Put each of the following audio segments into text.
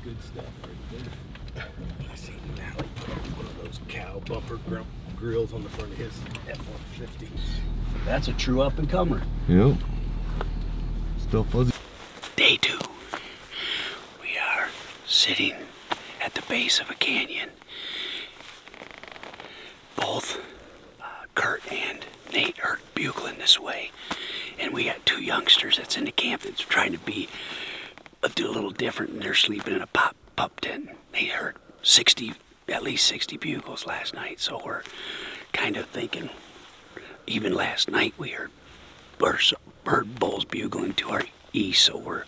good stuff right there. I seen Nally put one of those cow bumper grills on the front of his F-150. That's a true up-and-comer. Yep. Still fuzzy. Day 2. We are sitting at the base of a canyon. Both Kurt and Nate are bugling this way. And we got 2 youngsters that's in the camp that's trying to do a little different, and they're sleeping in a pup tent. They heard at least 60 bugles last night, so we're kind of thinking, even last night we heard bird bulls bugling to our east, so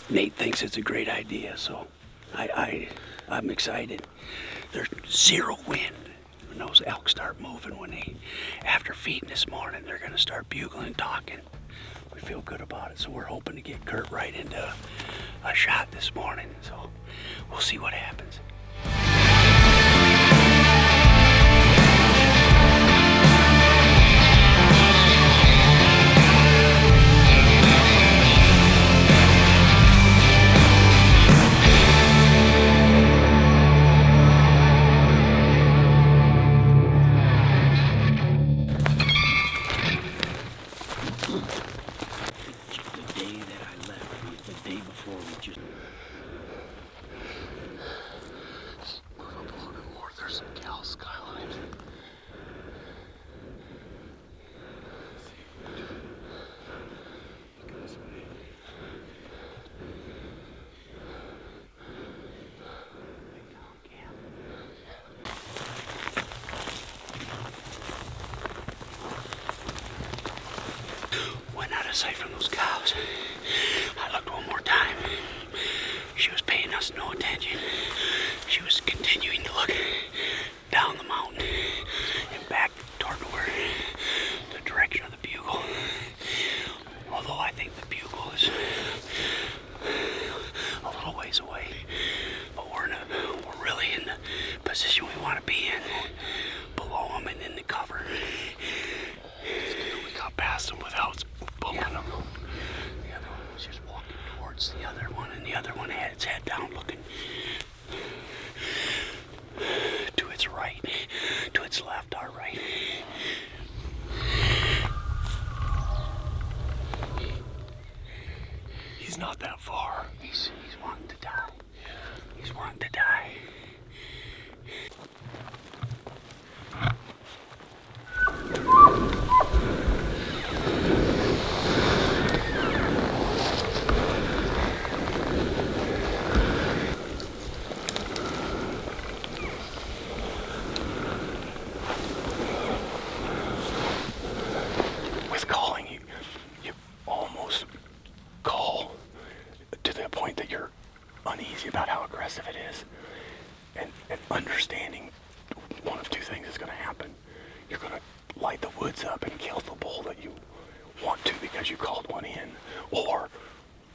Nate thinks it's a great idea, so I'm excited. There's 0 wind. When those elk start moving, after feeding this morning, they're gonna start bugling and talking. We feel good about it, so we're hoping to get Kurt right into a shot this morning, so we'll see what happens. Sight from those cows. I looked one more time. She was paying us no attention. She was continuing to look down the mountain and back toward the direction of the bugle. Although I think the bugle is a little ways away, but we're really in the position we want to be in, below them and in the cover. We got past them without bumping them. The other one was just walking towards the other one, and the other one had its head down looking to its right, to its left, our right. He's not that far. He's wanting to die. He's wanting to die. With calling, you almost call to the point that you're uneasy about how aggressive it is, and understanding one of 2 things is going to happen. You're going to light the woods up and kill the bull that you want to because you called one in, or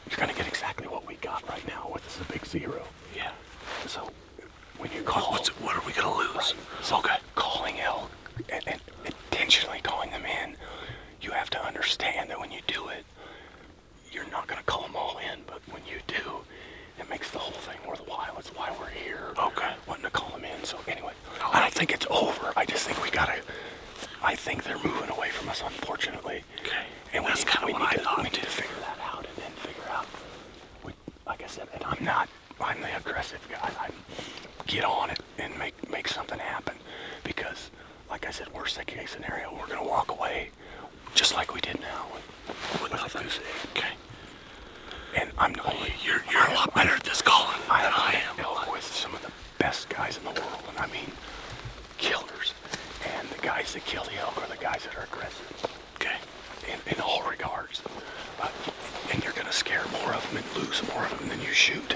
you're going to get exactly what we got right now, which is a big 0. Yeah. So when you call, what are we going to lose? Right. So calling elk and intentionally calling them in, you have to understand that when you do it, you're not going to call them all in, but when you do, it makes the whole thing worthwhile. It's why we're here. Okay. Wanting to call them in. So anyway, I don't think it's over. I just think I think they're moving away from us, unfortunately. Okay. And that's kind of what I thought. We need to figure that out and then figure out, like I said, and I'm the aggressive guy. I get on it and make something happen, because like I said, worst case scenario, we're going to walk away just like we did now with nothing. Okay. And I'm only you're a lot better at this calling than I am. Elk with some of the best guys in the world, and I mean killers. And the guys that kill the elk are the guys that are aggressive. Okay. In all regards. And you're going to scare more of them and lose more of them than you shoot.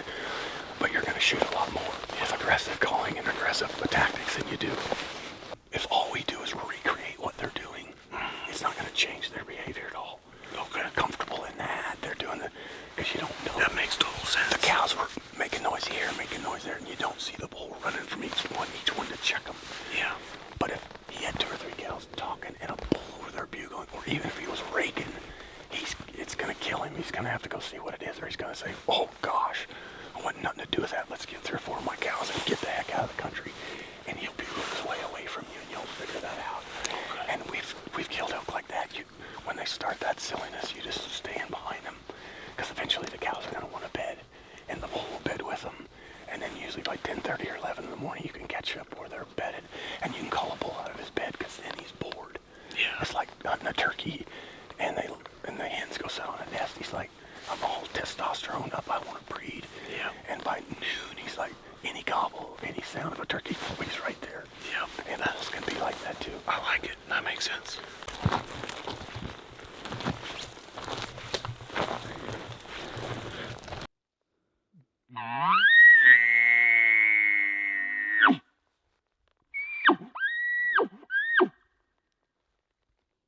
But you're going to shoot a lot more with aggressive calling and aggressive tactics than you do. If all we do is recreate what they're doing, it's not going to change their behavior at all. Okay. They're comfortable in that. They're doing because you don't know. That makes total sense. The cows were making noise here, making noise there, and you don't see the bull running from each one to check them. Yeah. But if he had 2 or 3 cows talking and a bull over there bugling, or even if he was raking, it's going to kill him. He's going to have to go see what it is, or he's going to say, oh gosh, I want nothing to do with that? Let's get 3 or 4 of my cows and get the heck out of the country. And he'll be way away from you, and you'll figure that out. Okay. And we've killed elk like that. When they start that silliness, you just stand behind them, because eventually the cows are going to want to bed, and the bull will bed with them. And then usually by 10:30 or 11 in the morning, you can catch up where they're bedded, and you can call a bull out of his bed, because then he's bored. Yeah. It's like hunting a turkey, and the hens go sit on a nest. He's like, I'm all testosterone up, I want to breed. Yeah. And by noon, he's like, any gobble, any sound of a turkey, he's right there. Yeah. And bulls can be like that too. I like it. That makes sense.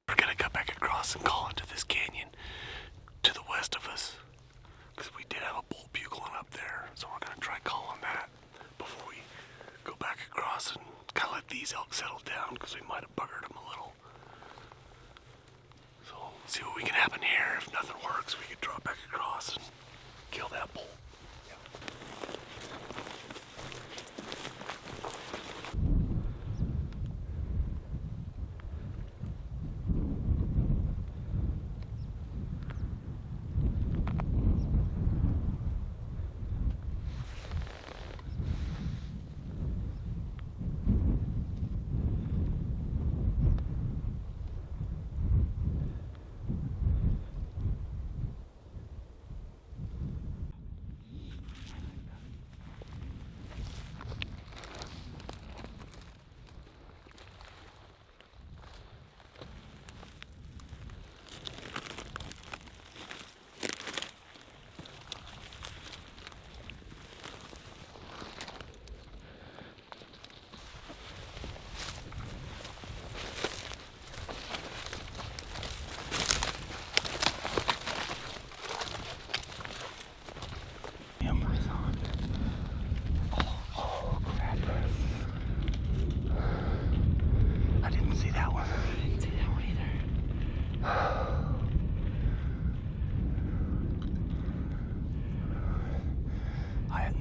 We're gonna cut back across and call into this canyon to the west of us, because we did have a bull bugling up there, so we're gonna try calling that before we go back across and kind of let these elk settle down, because we might have buggered them a little. So see what we can happen here. If nothing works, we could drop back across and kill that bull.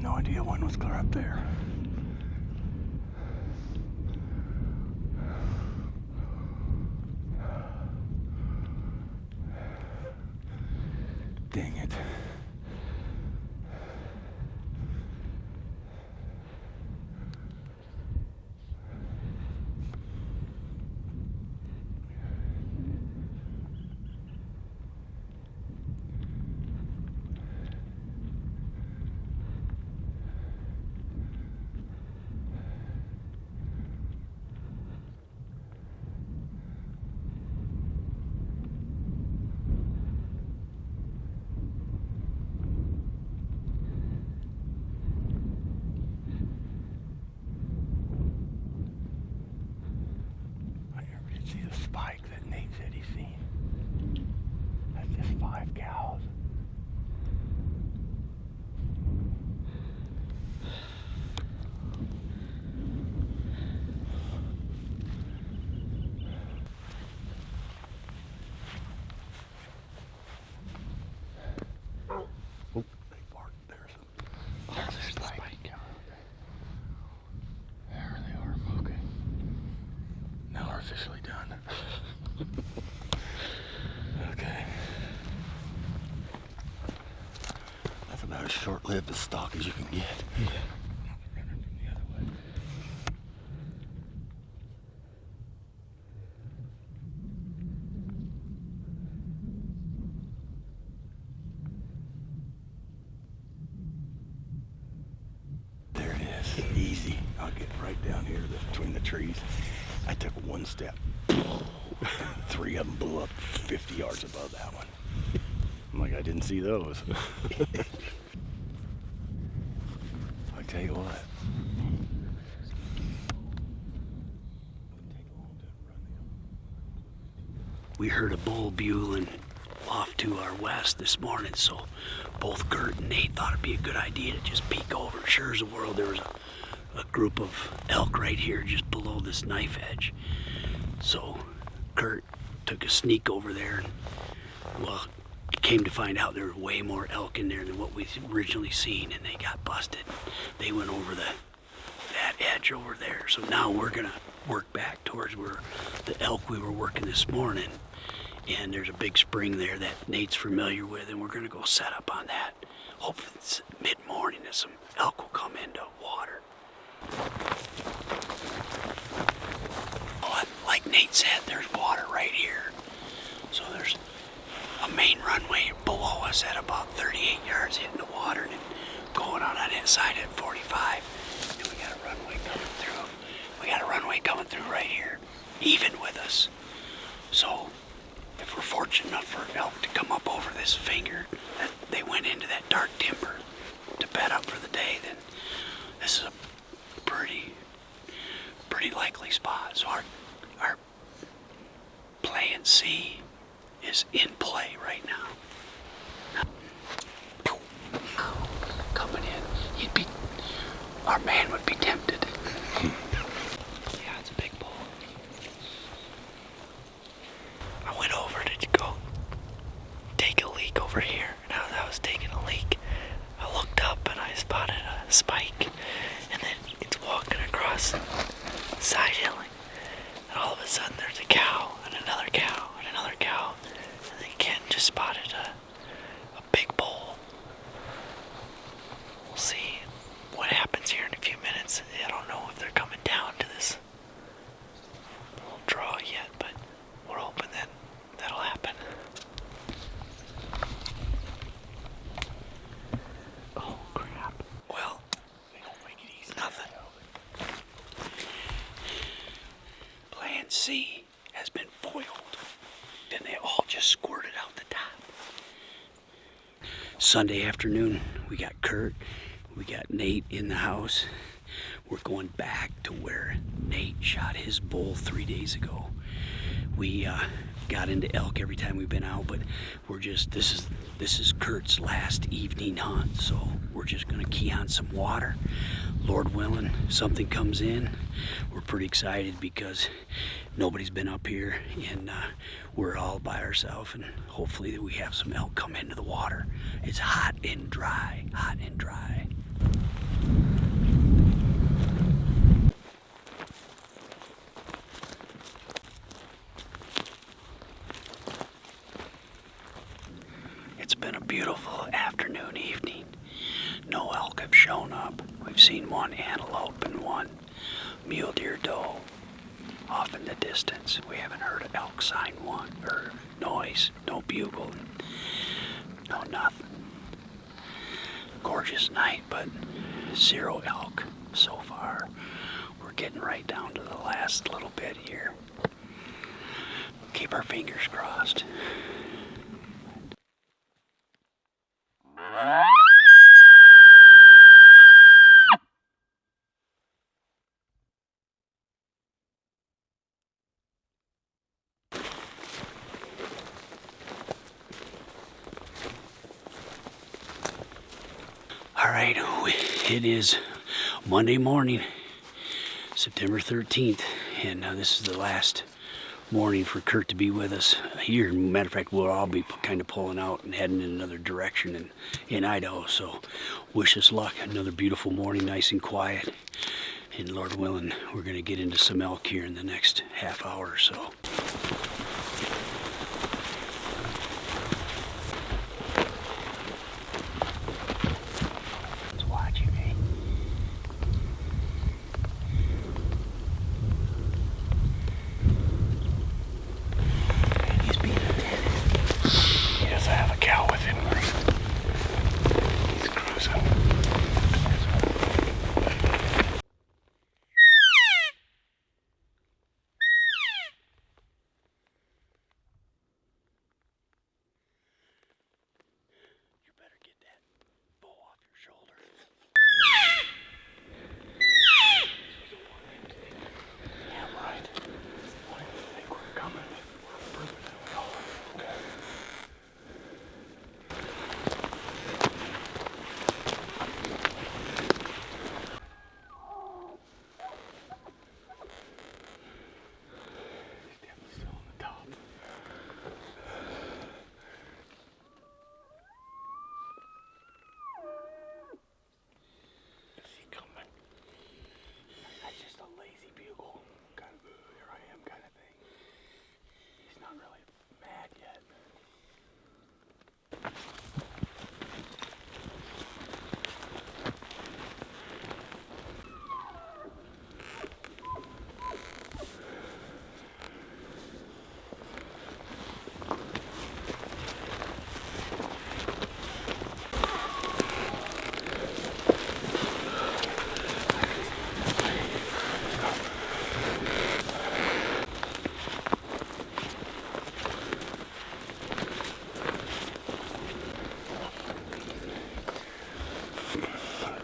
No idea one was clear up there. Dang it. See the spike that Nate said he's seen? That's just 5 cows. Oh, they barked. There's the spike. There they are. Okay. Now we're officially done. Okay. That's about as short-lived a stalk as you can get. Yeah. There it is. Easy. I'll get right down here between the trees. I took one step. 3 of them blew up 50 yards above that one. I'm like, I didn't see those. I tell you what. We heard a bull bugling off to our west this morning, so both Gert and Nate thought it'd be a good idea to just peek over. Sure as the world, there was a group of elk right here just below this knife edge. So Gert took a sneak over there and, well, came to find out there were way more elk in there than what we originally seen, and they got busted. They went over that edge over there. So now we're gonna work back towards where the elk we were working this morning, and there's a big spring there that Nate's familiar with, and we're gonna go set up on that. Hopefully it's mid-morning that some elk will come into water. Well, like Nate said, there's water right here. So there's a main runway below us at about 38 yards hitting the water, and going on that side at 45. And we got a runway coming through. We got a runway coming through right here, even with us. So if we're fortunate enough for elk to come up over this finger, that they went into that dark timber to bed up for the day, then this is a pretty likely spot. So our plan C is in play right now. Coming in, our man would be tempted. Yeah, it's a big bull. I went over to go take a leak over here, and as I was taking a leak, I looked up and I spotted a spike, and then it's walking across side hilling, and all of a sudden there's a cow and another cow and another cow, and then Ken just spotted a big bull. We'll see what happens here in a few minutes. I don't know if they're coming down to this little draw yet, but we're hoping that that'll happen. Oh crap. Well, nothing. Plan C has been foiled. Then they all just squirted out the top. Sunday afternoon, we got Kurt, we got Nate in the house. We're going back to where Nate shot his bull 3 days ago. We got into elk every time we've been out, but this is Kurt's last evening hunt, so we're just gonna key on some water. Lord willing, something comes in. We're pretty excited because nobody's been up here, and we're all by ourselves, and hopefully we have some elk come into the water. It's hot and dry, hot and dry. It's been a beautiful afternoon, evening. No elk have shown up. We've seen one antelope and one mule deer doe off in the distance. We haven't heard an elk sign one, or noise, no bugle, no nothing. Gorgeous night, but 0 elk so far. We're getting right down to the last little bit here. Keep our fingers crossed. All right, it is Monday morning, September 13th, and this is the last morning for Kurt to be with us here. Matter of fact, we'll all be kind of pulling out and heading in another direction in Idaho, so wish us luck. Another beautiful morning, nice and quiet, and Lord willing, we're going to get into some elk here in the next half hour or so. a lazy bugle, kind of here I am kind of thing. He's not really mad yet.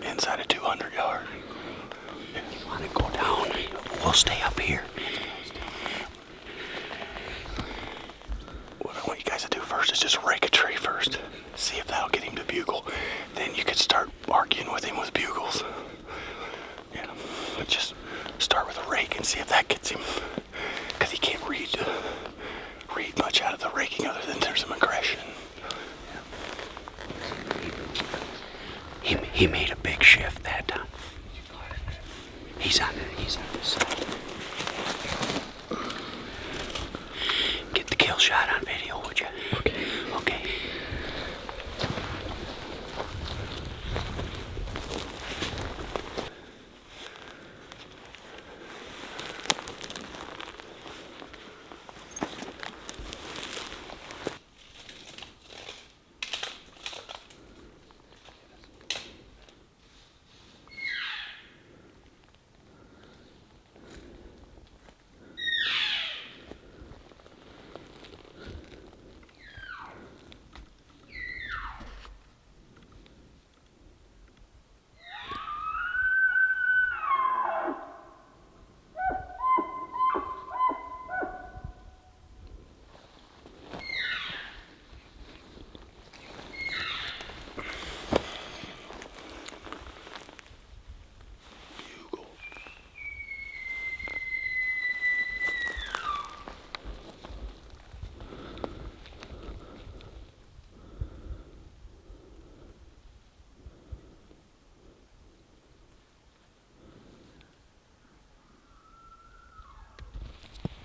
Inside of 200 yards. If you want to go down, we'll stay up here. What I want you guys to do first is just rake a tree first. See if that'll get him to bugle. Then you could start arguing with him with bugles. Yeah, but just start with a rake and see if that gets him. Because he can't read much out of the raking other than there's some aggression. He made a big shift that time. He's on this side. Get the kill shot on video, would you? Okay.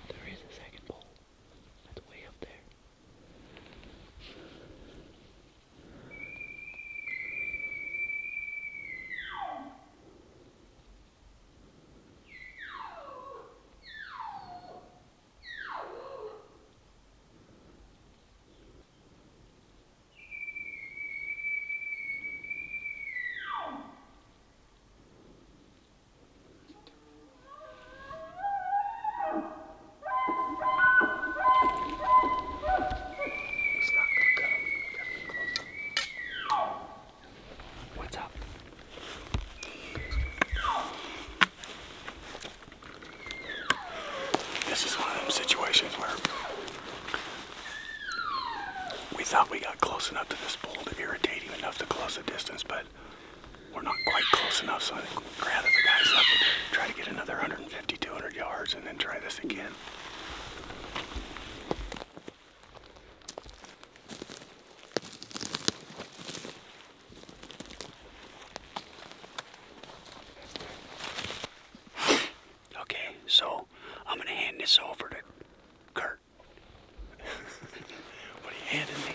There is a second pole. That's way up there. He's not gonna come. Gotta get close. What's up? This is one of them situations where we thought we got close enough to this bull to irritate him enough to close the distance, but we're not quite close enough, so I think we'll gather the guys up and try to get another 150, 200 yards and then try this again. Okay, so I'm gonna hand this over to Kurt. What are you handing me?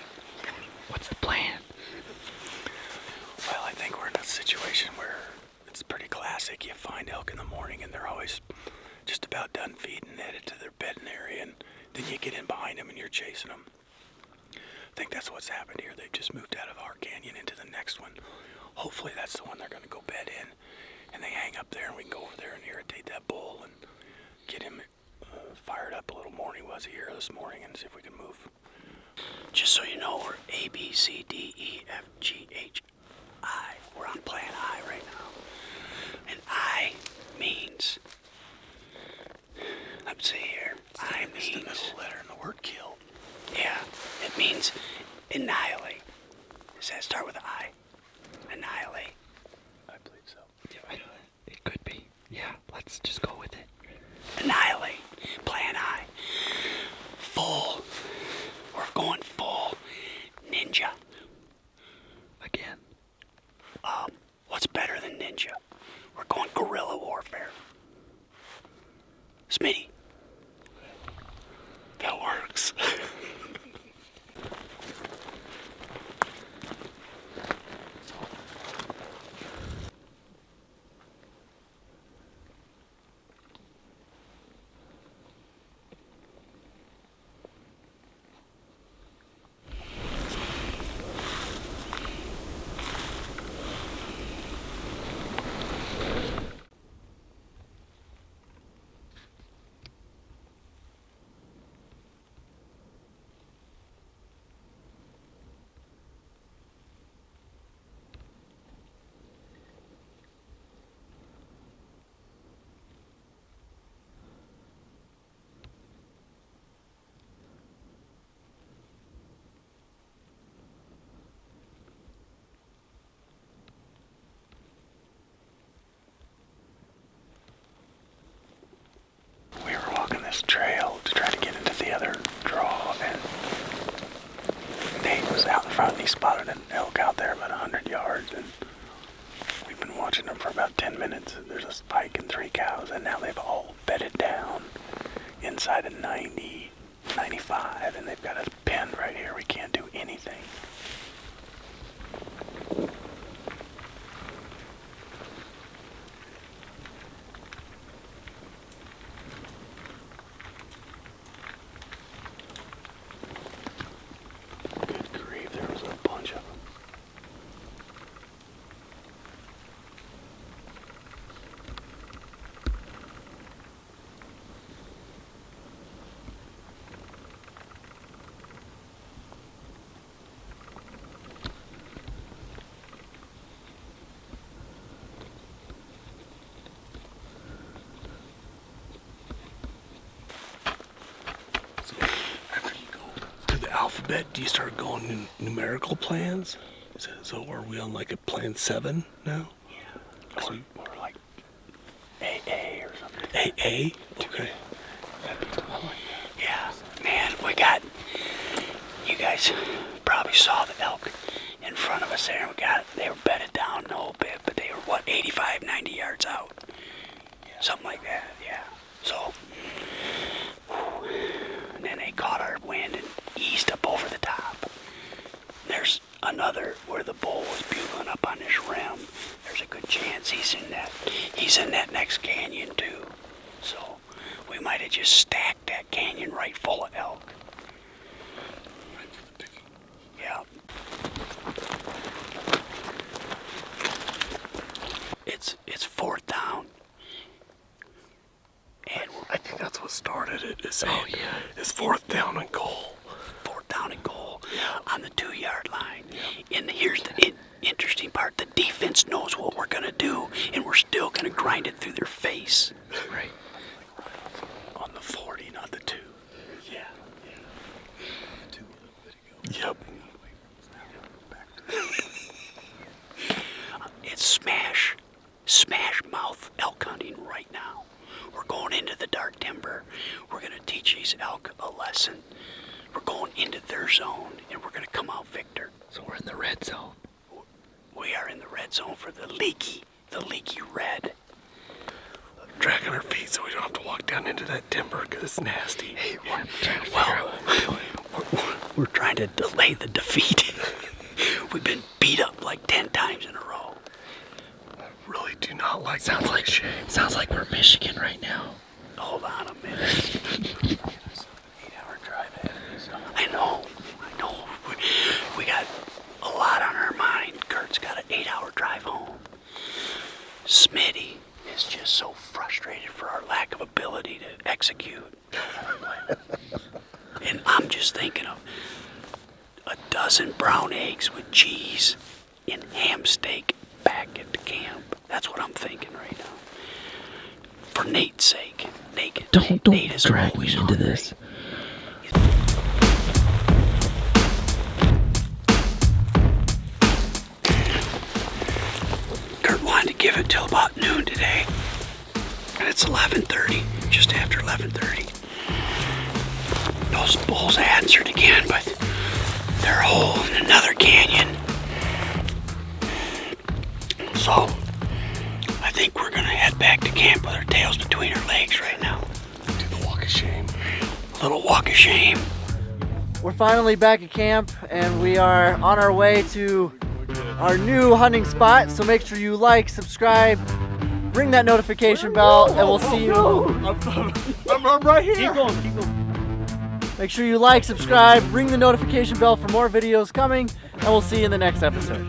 What's the plan? Well, I think we're in a situation where it's pretty classic. You find elk in the morning and they're always just about done feeding, headed to their bedding area, and then you get in behind them and you're chasing them. I think that's what's happened here. They've just moved out of our canyon into the next one. Hopefully that's the one they're going to go bed in, and they hang up there and we can go over there and irritate that bull and get him fired up a little more than he was here this morning and see if we can move. Just so you know, we're A, B, C, D, E, F, G, H, I. We're on plan I right now. And I means, let's see here. I It's the means, middle letter in the word kill. yeah, it means annihilate. Does that start with I? Annihilate. I believe so. Yeah, it could be. Yeah, let's just go with it. Annihilate. Plan I. Full. We're going full ninja. Again. What's Smitty. That works. We were walking this trail to try to get into the other draw, and Nate was out in front. He spotted an elk out there about 100 yards, and we've been watching them for about 10 minutes. There's a spike and 3 cows, and now they've all bedded down inside of 90, 95, and they've got us pinned right here. We can't do anything. Good grief, there was a bunch of them. After you go through the alphabet, do you start going in numerical plans? So are we on like a plan 7 now? Or like AA or something. AA? Okay. Yeah, man, we got. You guys probably saw the elk in front of us there. They were bedded down a little bit, but they were, what, 85, 90 yards out? Something like that, yeah. So, and then they caught our wind and eased up over the top. There's another where the bull was bugling up on this rim. There's a good chance he's in that next canyon too. So we might have just stacked that canyon right full of elk. Yeah. It's fourth down. And I think that's what started it. Is Oh, yeah. It's 4th down and goal. fourth down and goal on the 2-yard line. And here's the interesting part. The defense knows what we're going to do, and we're still going to grind it through their face. Right. On the 40, not the 2. Yeah. Yep. It's smash mouth elk hunting right now. We're going into the dark timber. We're going to teach these elk a lesson. We're going into their zone, and we're going to come out victor. So we're in the red zone. We are in the red zone for the leaky red. Dragging our feet so we don't have to walk down into that timber because it's nasty. Hey, I'm trying to figure out what we're doing. We're trying to delay the defeat. We've been beat up like 10 times in a row. Really do not like Sounds that like shape. sounds like we're Michigan right now. Hold on a minute. 8-hour drive ahead of me, so. I know. We got a lot on our mind. Kurt's got an 8-hour drive home. Smitty is just so frustrated for our lack of ability to execute. And I'm just thinking of a dozen brown eggs with cheese and ham steak back at the camp. That's what I'm thinking right now. For Nate's sake. Nate is drag me always into hungry. this. Kurt wanted to give it till about noon today. And it's 11:30, just after 11:30. Those bulls answered again, but they're whole in another canyon. So, I think we're gonna head back to camp with our tails between our legs right now. of shame. Little walk of shame. We're finally back at camp and we are on our way to our new hunting spot. So make sure you like, subscribe, ring that notification bell, and we'll see you. I'm right here. Keep going. Make sure you like, subscribe, ring the notification bell for more videos coming, and we'll see you in the next episode.